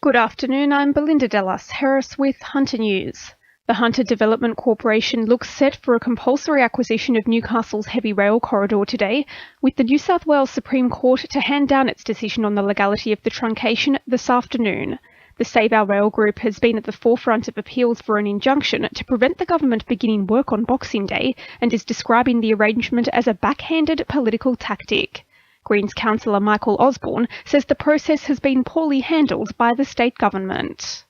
Good afternoon, I'm Belinda De Lasheras with Hunter News. The Hunter Development Corporation looks set for a compulsory acquisition of Newcastle's heavy rail corridor today, with the New South Wales Supreme Court to hand down its decision on the legality of the truncation this afternoon. The Save Our Rail group has been at the forefront of appeals for an injunction to prevent the government beginning work on Boxing Day and is describing the arrangement as a backhanded political tactic. Greens councillor Michael Osborne says the process has been poorly handled by the state government.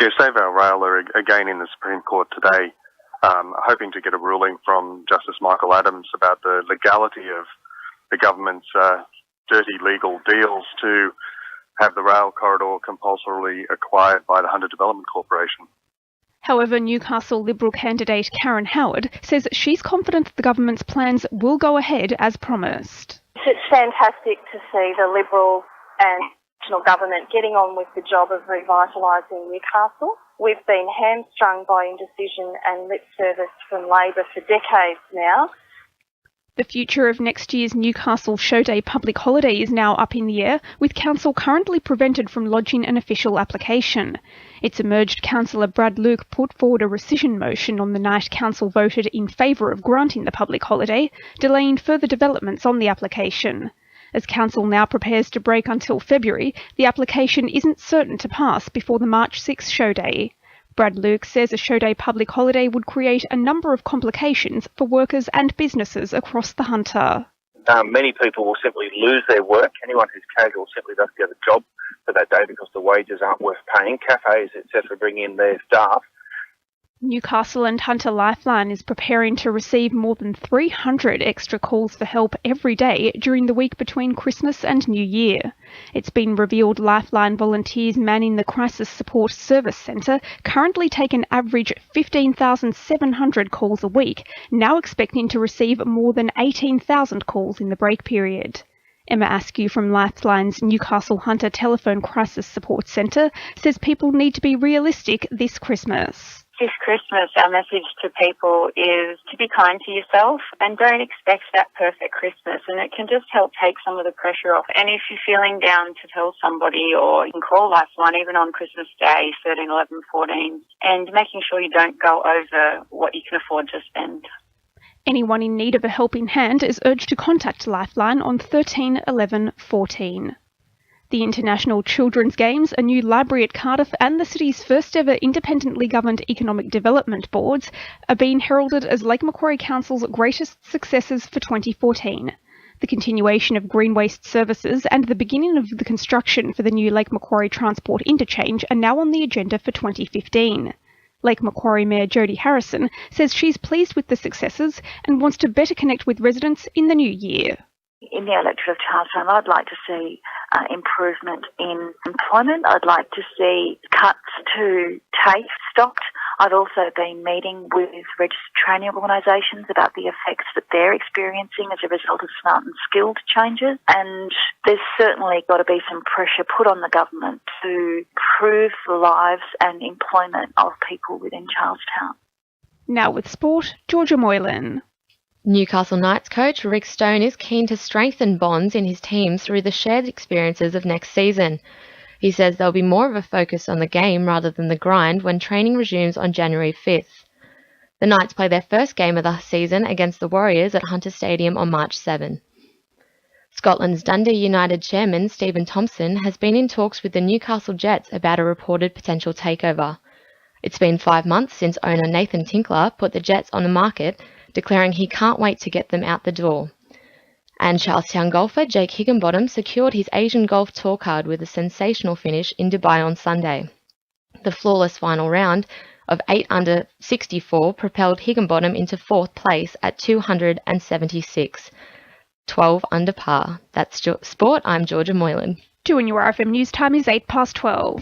Yeah, Save Our Rail are again in the Supreme Court today, hoping to get a ruling from Justice Michael Adams about the legality of the government's dirty legal deals to have the rail corridor compulsorily acquired by the Hunter Development Corporation. However, Newcastle Liberal candidate Karen Howard says she's confident that the government's plans will go ahead as promised. It's fantastic to see the Liberal and national government getting on with the job of revitalising Newcastle. We've been hamstrung by indecision and lip service from Labor for decades now. The future of next year's Newcastle Show Day public holiday is now up in the air, with Council currently prevented from lodging an official application. It's emerged Councillor Brad Luke put forward a rescission motion on the night Council voted in favour of granting the public holiday, delaying further developments on the application. As Council now prepares to break until February, the application isn't certain to pass before the March 6 show day. Brad Luke says a show day public holiday would create a number of complications for workers and businesses across the Hunter. Many people will simply lose their work. Anyone who's casual simply doesn't get a job for that day because the wages aren't worth paying. Cafes, etc., bring in their staff. Newcastle and Hunter Lifeline is preparing to receive more than 300 extra calls for help every day during the week between Christmas and New Year. It's been revealed Lifeline volunteers manning the Crisis Support Service Centre currently take an average 15,700 calls a week, now expecting to receive more than 18,000 calls in the break period. Emma Askew from Lifeline's Newcastle Hunter Telephone Crisis Support Centre says people need to be realistic this Christmas. This Christmas, our message to people is to be kind to yourself and don't expect that perfect Christmas. And it can just help take some of the pressure off. And if you're feeling down, to tell somebody, or you can call Lifeline even on Christmas Day, 13, 11, 14, and making sure you don't go over what you can afford to spend. Anyone in need of a helping hand is urged to contact Lifeline on 13 11 14. The International Children's Games, a new library at Cardiff and the city's first ever independently governed economic development boards are being heralded as Lake Macquarie Council's greatest successes for 2014. The continuation of green waste services and the beginning of the construction for the new Lake Macquarie Transport Interchange are now on the agenda for 2015. Lake Macquarie Mayor Jodie Harrison says she's pleased with the successes and wants to better connect with residents in the new year. In the electorate of Charlestown, I'd like to see improvement in employment. I'd like to see cuts to TAFE stopped. I've also been meeting with registered training organisations about the effects that they're experiencing as a result of smart and skilled changes. And there's certainly got to be some pressure put on the government to improve the lives and employment of people within Charlestown. Now with sport, Georgia Moylan. Newcastle Knights coach Rick Stone is keen to strengthen bonds in his teams through the shared experiences of next season. He says there'll be more of a focus on the game rather than the grind when training resumes on January 5th. The Knights play their first game of the season against the Warriors at Hunter Stadium on March 7. Scotland's Dundee United chairman Stephen Thompson has been in talks with the Newcastle Jets about a reported potential takeover. It's been 5 months since owner Nathan Tinkler put the Jets on the market, declaring he can't wait to get them out the door. And Charlestown golfer Jake Higginbottom secured his Asian Golf Tour card with a sensational finish in Dubai on Sunday. The flawless final round of 8 under 64 propelled Higginbottom into 4th place at 276, 12 under par. That's sport. I'm Georgia Moylan. 2 in your RFM News Time is 12:08.